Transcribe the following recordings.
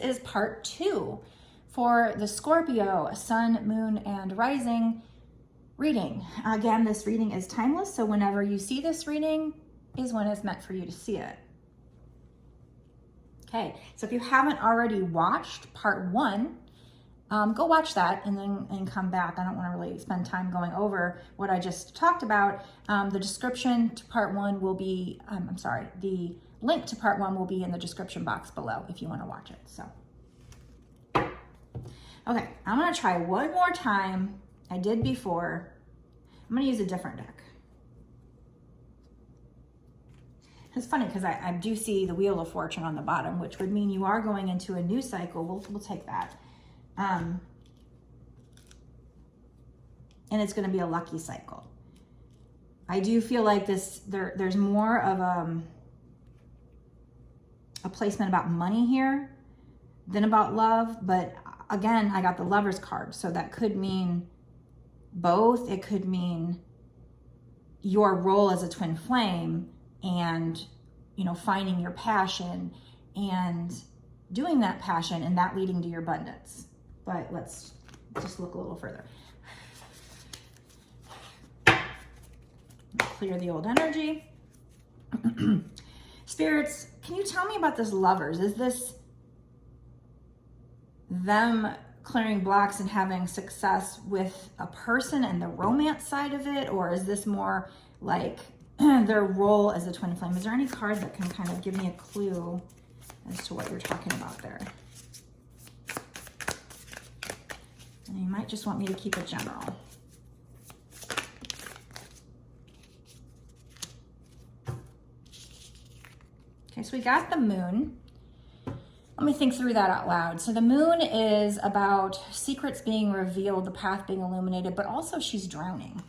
is part 2 for the Scorpio, Sun, Moon, and Rising reading. Again, this reading is timeless, so whenever you see this reading is when it's meant for you to see it. Okay, so if you haven't already watched part 1, go watch that and come back. I don't want to really spend time going over what I just talked about. The description to part 1 will be, the link to part 1 will be in the description box below if you want to watch it. So, okay, I'm going to try one more time. I did before. I'm going to use a different deck. It's funny because I do see the Wheel of Fortune on the bottom, which would mean you are going into a new cycle. We'll take that. And it's going to be a lucky cycle. I do feel like there's more of a placement about money here than about love. But again, I got the Lover's card. So that could mean both. It could mean your role as a twin flame and, finding your passion and doing that passion and that leading to your abundance. But let's just look a little further. Clear the old energy. Spirits, can you tell me about this Lovers? Is this them clearing blocks and having success with a person and the romance side of it? Or is this more like their role as a twin flame? Is there any card that can kind of give me a clue as to what you're talking about there? And you might just want me to keep it general. Okay, so we got the Moon. Let me think through that out loud. So the Moon is about secrets being revealed, the path being illuminated, but also she's drowning.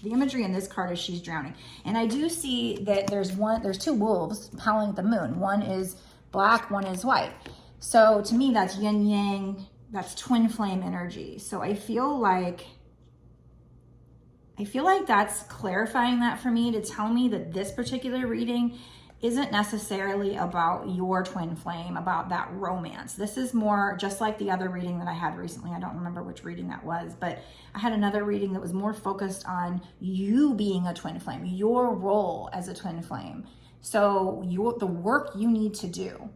The imagery in this card is she's drowning. And I do see that there's 2 wolves howling at the Moon. One is black, one is white. So to me, that's yin yang. That's twin flame energy. So I feel like that's clarifying that for me to tell me that this particular reading isn't necessarily about your twin flame, about that romance. This is more just like the other reading that I had recently. I don't remember which reading that was, but I had another reading that was more focused on you being a twin flame, your role as a twin flame. So the work you need to do.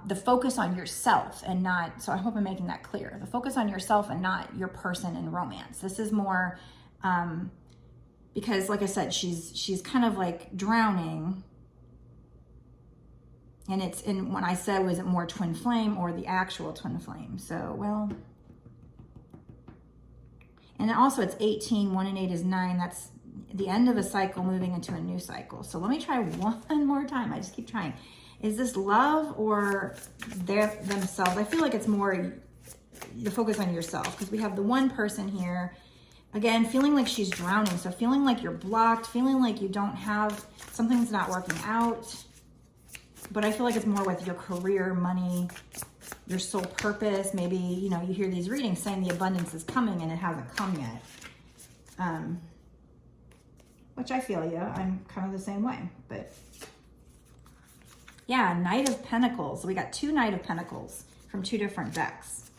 The focus on yourself and not, so I hope I'm making that clear. The focus on yourself and not your person in romance. This is more, because like I said, she's kind of like drowning. And when I said, was it more twin flame or the actual twin flame? So, well, and also it's 18, 1 and 8 is 9. That's the end of a cycle moving into a new cycle. So let me try one more time. I just keep trying. Is this love or themselves? I feel like it's more the focus on yourself because we have the one person here, again, feeling like she's drowning. So feeling like you're blocked, feeling like you don't have, something's not working out. But I feel like it's more with your career, money, your soul purpose. Maybe, you hear these readings saying the abundance is coming and it hasn't come yet. Which I feel you. I'm kind of the same way, but yeah, Knight of Pentacles. So we got 2 Knight of Pentacles from 2 different decks.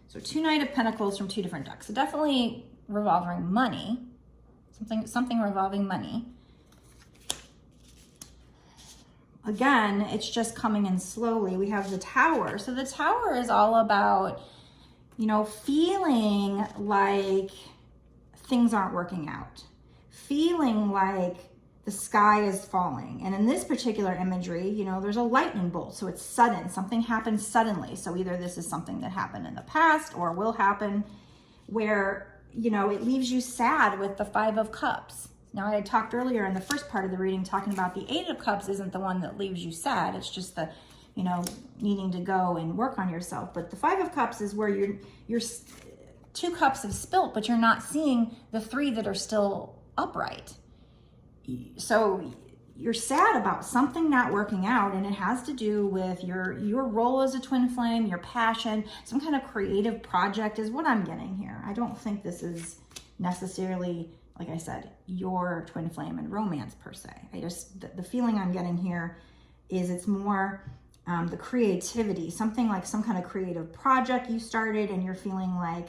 So 2 Knight of Pentacles from 2 different decks. So definitely revolving money. Something revolving money. Again, it's just coming in slowly. We have the Tower. So the Tower is all about, feeling like things aren't working out. Feeling like the sky is falling. And in this particular imagery, there's a lightning bolt. So it's sudden. Something happens suddenly. So either this is something that happened in the past or will happen where, it leaves you sad with the 5 of Cups. Now, I had talked earlier in the first part of the reading talking about the 8 of Cups isn't the one that leaves you sad. It's just the, needing to go and work on yourself. But the 5 of Cups is where you're 2 cups have spilt, but you're not seeing the 3 that are still upright. So you're sad about something not working out, and it has to do with your role as a twin flame, your passion, some kind of creative project is what I'm getting here. I don't think this is necessarily, like I said, your twin flame and romance per se. The feeling I'm getting here is it's more the creativity, something like some kind of creative project you started and you're feeling like,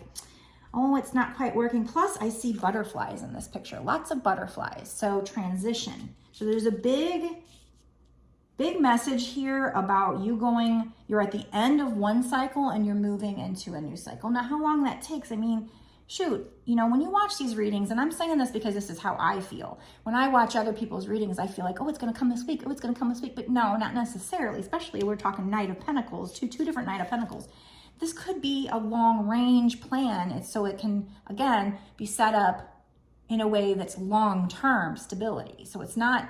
oh, it's not quite working. Plus, I see butterflies in this picture, lots of butterflies. So transition. So there's a big message here about you're at the end of one cycle and you're moving into a new cycle. Now, how long that takes, I mean, shoot, you know, when you watch these readings, and I'm saying this because this is how I feel. When I watch other people's readings, I feel like, oh, it's going to come this week. Oh, it's going to come this week. But no, not necessarily, especially we're talking Knight of Pentacles, two different Knight of Pentacles. This could be a long range plan. So it can, again, be set up in a way that's long-term stability. So it's not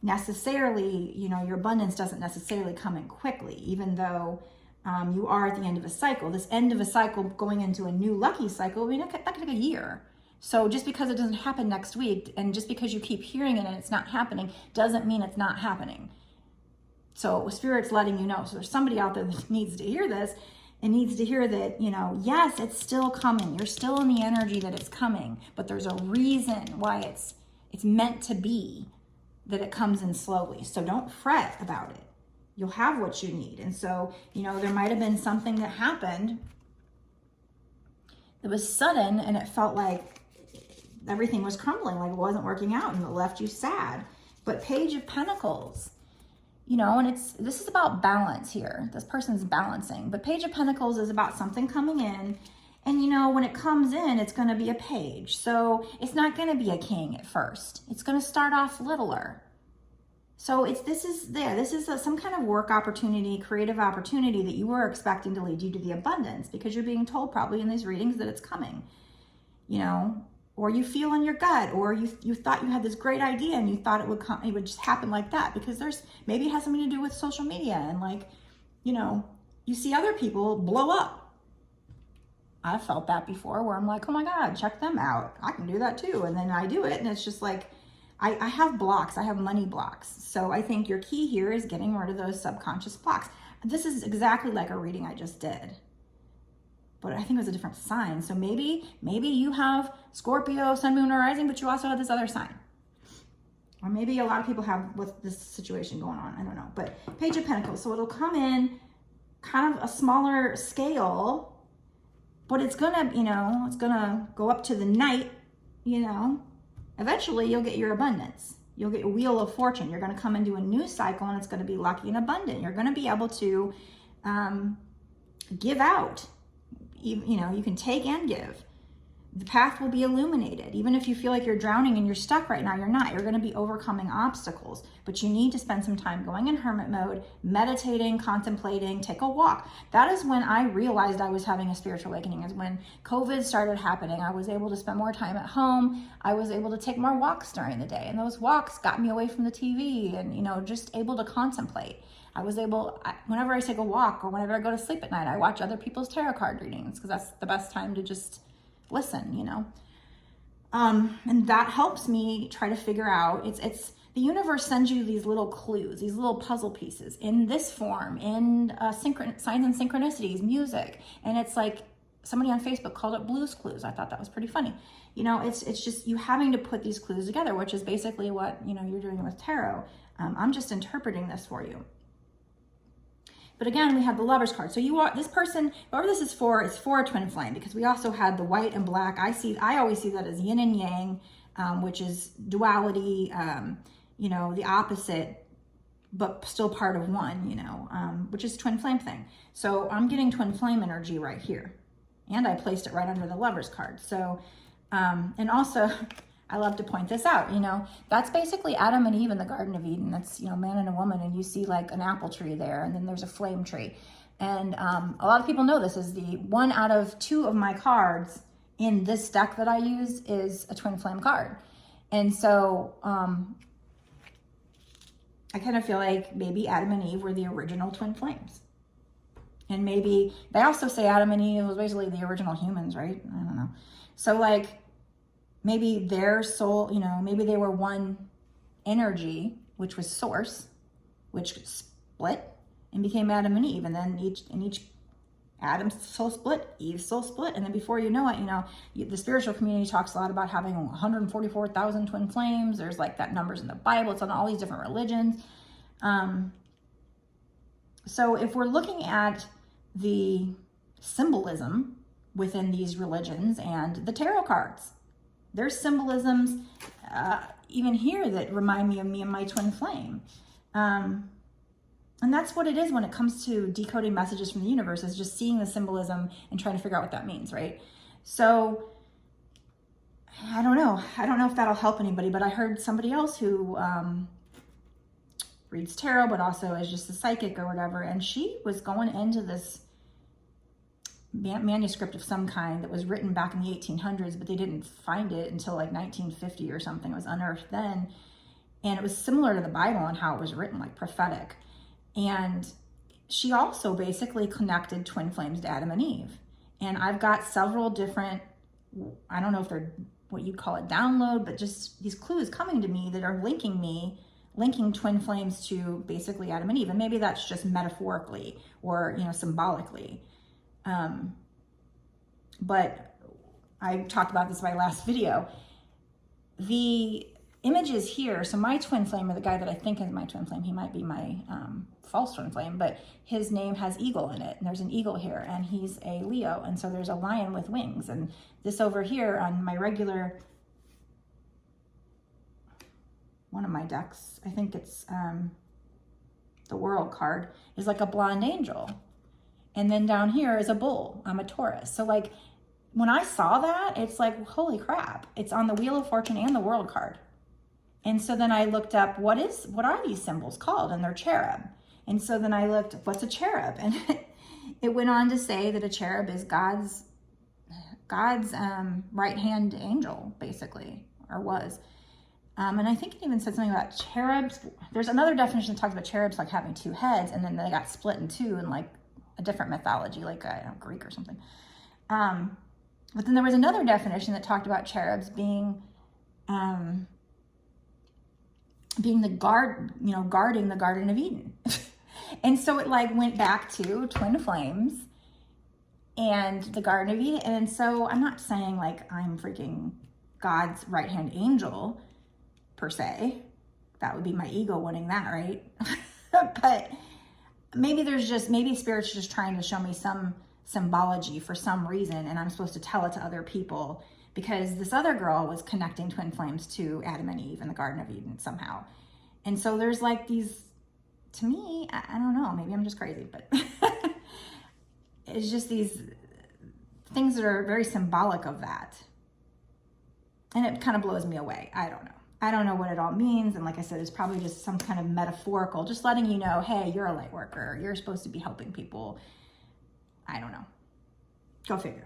necessarily, you know, your abundance doesn't necessarily come in quickly, even though you are at the end of a cycle. This end of a cycle going into a new lucky cycle, I mean, that could take a year. So just because it doesn't happen next week, and just because you keep hearing it and it's not happening, doesn't mean it's not happening. So Spirit's letting you know. So there's somebody out there that needs to hear this and needs to hear that, you know, yes, it's still coming. You're still in the energy that it's coming, but there's a reason why it's meant to be, that it comes in slowly. So don't fret about it. You'll have what you need. And so, you know, there might have been something that happened that was sudden and it felt like everything was crumbling, like it wasn't working out, and it left you sad. But Page of Pentacles, you know, and this is about balance here. This person's balancing. But Page of Pentacles is about something coming in. And, you know, when it comes in, it's going to be a page. So it's not going to be a king at first. It's going to start off littler. So this is some kind of work opportunity, creative opportunity that you were expecting to lead you to the abundance, because you're being told probably in these readings that it's coming, you know, or you feel in your gut, or you thought you had this great idea and you thought it would just happen like that, because maybe it has something to do with social media, and like, you know, you see other people blow up. I've felt that before, where I'm like, oh my God, check them out. I can do that too. And then I do it, and it's just like, I have blocks. I have money blocks. So I think your key here is getting rid of those subconscious blocks. This is exactly like a reading I just did, but I think it was a different sign. So maybe you have Scorpio, Sun, Moon, or Rising, but you also have this other sign. Or maybe a lot of people have with this situation going on. I don't know. But Page of Pentacles. So it'll come in kind of a smaller scale, but it's gonna, you know, it's gonna go up to the Knight, you know. Eventually you'll get your abundance. You'll get a Wheel of Fortune. You're gonna come into a new cycle, and it's gonna be lucky and abundant. You're gonna be able to give out. You know, you can take and give. The path will be illuminated. Even if you feel like you're drowning and you're stuck right now, you're not. You're going to be overcoming obstacles, but you need to spend some time going in hermit mode, meditating, contemplating, take a walk. That is when I realized I was having a spiritual awakening, is when COVID started happening. I was able to spend more time at home. I was able to take more walks during the day, and those walks got me away from the TV and, you know, just able to contemplate. Whenever I take a walk or whenever I go to sleep at night, I watch other people's tarot card readings, because that's the best time to just listen, you know. And that helps me try to figure out, it's the universe sends you these little clues, these little puzzle pieces in this form, in signs and synchronicities, music. And it's like somebody on Facebook called it Blues Clues. I thought that was pretty funny. You know, it's just you having to put these clues together, which is basically what, you know, you're doing with tarot. I'm just interpreting this for you. But again, we have the Lovers card. So this person, whoever this is for, it's for a twin flame, because we also had the white and black. I always see that as yin and yang, which is duality, you know, the opposite, but still part of one, you know, which is twin flame thing. So I'm getting twin flame energy right here. And I placed it right under the Lovers card. So, and also, I love to point this out, you know, that's basically Adam and Eve in the Garden of Eden. That's, you know, man and a woman, and you see like an apple tree there, and then there's a flame tree. And a lot of people know this is the 1 out of 2 of my cards in this deck that I use is a twin flame card. And so I kind of feel like maybe Adam and Eve were the original twin flames. And maybe they also say Adam and Eve was basically the original humans, right? I don't know. So like, maybe their soul, you know, maybe they were one energy, which was source, which split and became Adam and Eve. And then each Adam's soul split, Eve's soul split. And then before you know it, you know, the spiritual community talks a lot about having 144,000 twin flames. There's like that numbers in the Bible. It's on all these different religions. So if we're looking at the symbolism within these religions and the tarot cards, there's symbolisms even here that remind me of me and my twin flame. And that's what it is when it comes to decoding messages from the universe, is just seeing the symbolism and trying to figure out what that means, right? So I don't know. I don't know if that'll help anybody, but I heard somebody else who reads tarot, but also is just a psychic or whatever. And she was going into this manuscript of some kind that was written back in the 1800s, but they didn't find it until like 1950 or something. It was unearthed then. And it was similar to the Bible and how it was written, like prophetic. And she also basically connected twin flames to Adam and Eve. And I've got several different, I don't know if they're what you'd call it download, but just these clues coming to me that are linking twin flames to basically Adam and Eve. And maybe that's just metaphorically or, you know, symbolically. But I talked about this in my last video. The images here, so my twin flame, or the guy that I think is my twin flame, he might be my false twin flame, but his name has eagle in it, and there's an eagle here, and he's a Leo, and so there's a lion with wings. And this over here on my regular, one of my decks, I think it's the World card, is like a blonde angel. And then down here is a bull. I'm a Taurus. So like when I saw that, it's like, holy crap, it's on the Wheel of Fortune and the World card. And so then I looked up, what are these symbols called? And they're cherub. And so then I looked, what's a cherub? And it went on to say that a cherub is God's right-hand angel, basically, or was. And I think it even said something about cherubs. There's another definition that talks about cherubs like having two heads, and then they got split in two in like a different mythology, like Greek or something. But then there was another definition that talked about cherubs being the guarding the Garden of Eden. And so it like went back to twin flames and the Garden of Eden. And so I'm not saying like I'm freaking God's right-hand angel per se. That would be my ego winning that, right? But maybe Spirit's just trying to show me some symbology for some reason, and I'm supposed to tell it to other people, because this other girl was connecting twin flames to Adam and Eve in the Garden of Eden somehow. And so there's like these, to me, I don't know, maybe I'm just crazy, but it's just these things that are very symbolic of that. And it kind of blows me away. I don't know. I don't know what it all means. And like I said, it's probably just some kind of metaphorical, just letting you know, hey, you're a light worker. You're supposed to be helping people. I don't know. Go figure.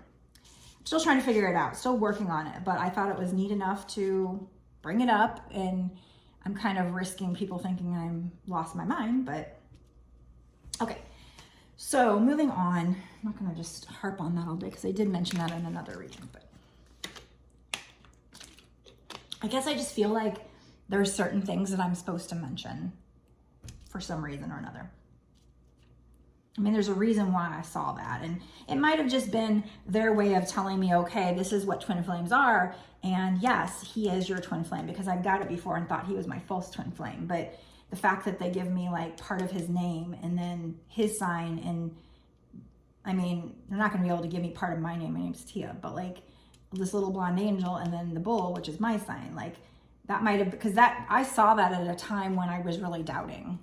Still trying to figure it out. Still working on it. But I thought it was neat enough to bring it up. And I'm kind of risking people thinking I'm lost my mind. But okay. So moving on. I'm not going to just harp on that all day because I did mention that in another reading. But I guess I just feel like there are certain things that I'm supposed to mention for some reason or another. I mean, there's a reason why I saw that. And it might have just been their way of telling me, okay, this is what twin flames are. And yes, he is your twin flame, because I've got it before and thought he was my false twin flame. But the fact that they give me like part of his name and then his sign, and I mean, they're not going to be able to give me part of my name. My name's Tia, but like this little blonde angel and then the bull, which is my sign, like that might have, because that I saw that at a time when I was really doubting.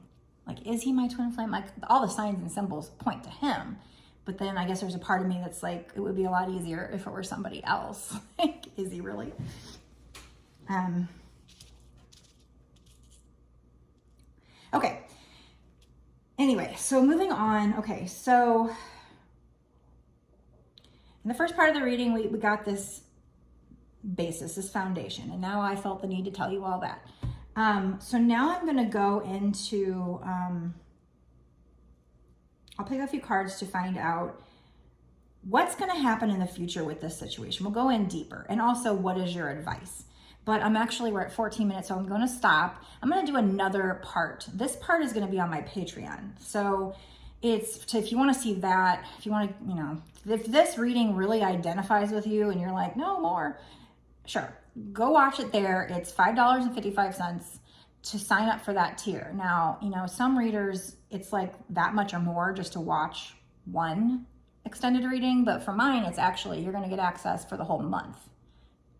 Like, is he my twin flame? Like, all the signs and symbols point to him. But then I guess there's a part of me that's like, it would be a lot easier if it were somebody else. Like, is he really? Okay. Anyway, so moving on. Okay, so in the first part of the reading, we got this basis, this foundation. And now I felt the need to tell you all that. So now I'm going to go into, I'll pick a few cards to find out what's going to happen in the future with this situation. We'll go in deeper. And also, what is your advice? But we're at 14 minutes, so I'm going to stop. I'm going to do another part. This part is going to be on my Patreon. So if you want to see that, if you want to, if this reading really identifies with you and you're like, no more, sure. Go watch it there. It's $5.55. to sign up for that tier. Now, you know, some readers, it's like that much or more just to watch one extended reading, but for mine, it's actually, you're going to get access for the whole month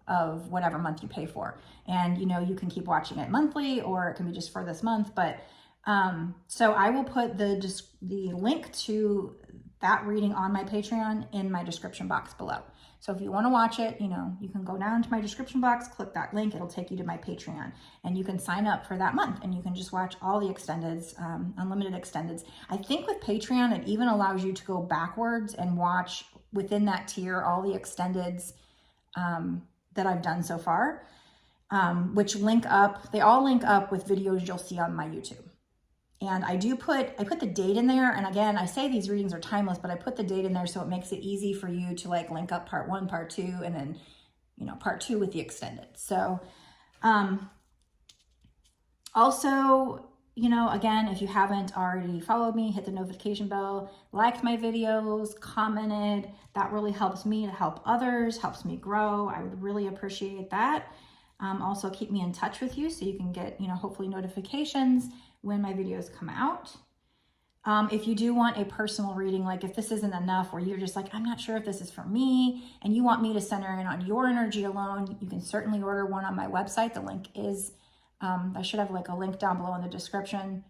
of whatever month you pay for. And, you know, you can keep watching it monthly, or it can be just for this month. But so I will put the link to that reading on my Patreon in my description box below. So if you want to watch it, you know, you can go down to my description box, click that link, it'll take you to my Patreon, and you can sign up for that month, and you can just watch all the extendeds, unlimited extendeds. I think with Patreon, it even allows you to go backwards and watch within that tier all the extendeds that I've done so far, which link up, they all link up with videos you'll see on my YouTube. And I put the date in there. And again, I say these readings are timeless, but I put the date in there so it makes it easy for you to like link up part 1, part 2, and then, you know, part 2 with the extended. So, also, you know, again, if you haven't already followed me, hit the notification bell, liked my videos, commented. That really helps me to help others, helps me grow. I would really appreciate that. Also keep me in touch with you so you can get, you know, hopefully notifications when my videos come out. If you do want a personal reading, like if this isn't enough, or you're just like, I'm not sure if this is for me, and you want me to center in on your energy alone, you can certainly order one on my website. The link is, I should have like a link down below in the description.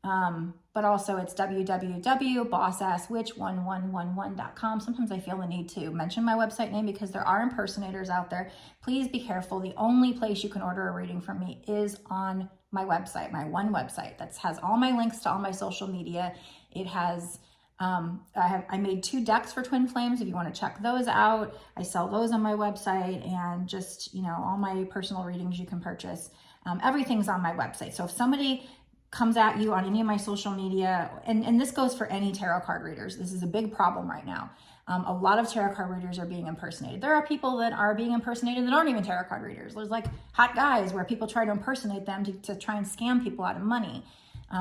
But also it's www.bossasswitch1111.com. Sometimes I feel the need to mention my website name because there are impersonators out there. Please be careful. The only place you can order a reading from me is on my website, my one website that has all my links to all my social media. It has, I made 2 decks for Twin Flames if you want to check those out. I sell those on my website, and just, you know, all my personal readings you can purchase. Everything's on my website. So if somebody comes at you on any of my social media, and this goes for any tarot card readers, this is a big problem right now. A lot of tarot card readers are being impersonated. There are people that are being impersonated that aren't even tarot card readers. There's like hot guys where people try to impersonate them to try and scam people out of money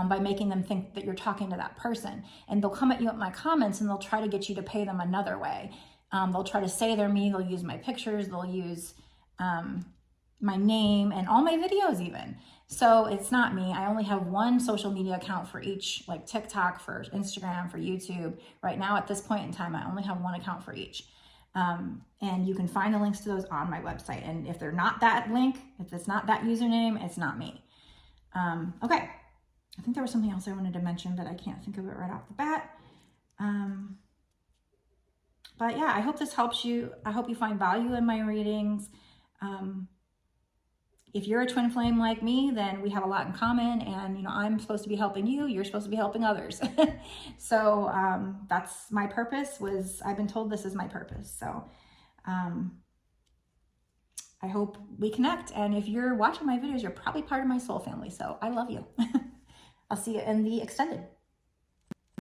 by making them think that you're talking to that person. And they'll come at you at my comments, and they'll try to get you to pay them another way. They'll try to say they're me. They'll use my pictures. They'll use my name and all my videos even. So it's not me. I only have one social media account for each, like TikTok, for Instagram, for YouTube. Right now at this point in time, I only have one account for each. And you can find the links to those on my website. And if they're not that link, if it's not that username, it's not me. Okay. I think there was something else I wanted to mention, but I can't think of it right off the bat. But yeah, I hope this helps you. I hope you find value in my readings. If you're a twin flame like me, then we have a lot in common, and, you know, I'm supposed to be helping you. You're supposed to be helping others. So that's my purpose. I've been told this is my purpose. So I hope we connect. And if you're watching my videos, you're probably part of my soul family. So I love you. I'll see you in the extended.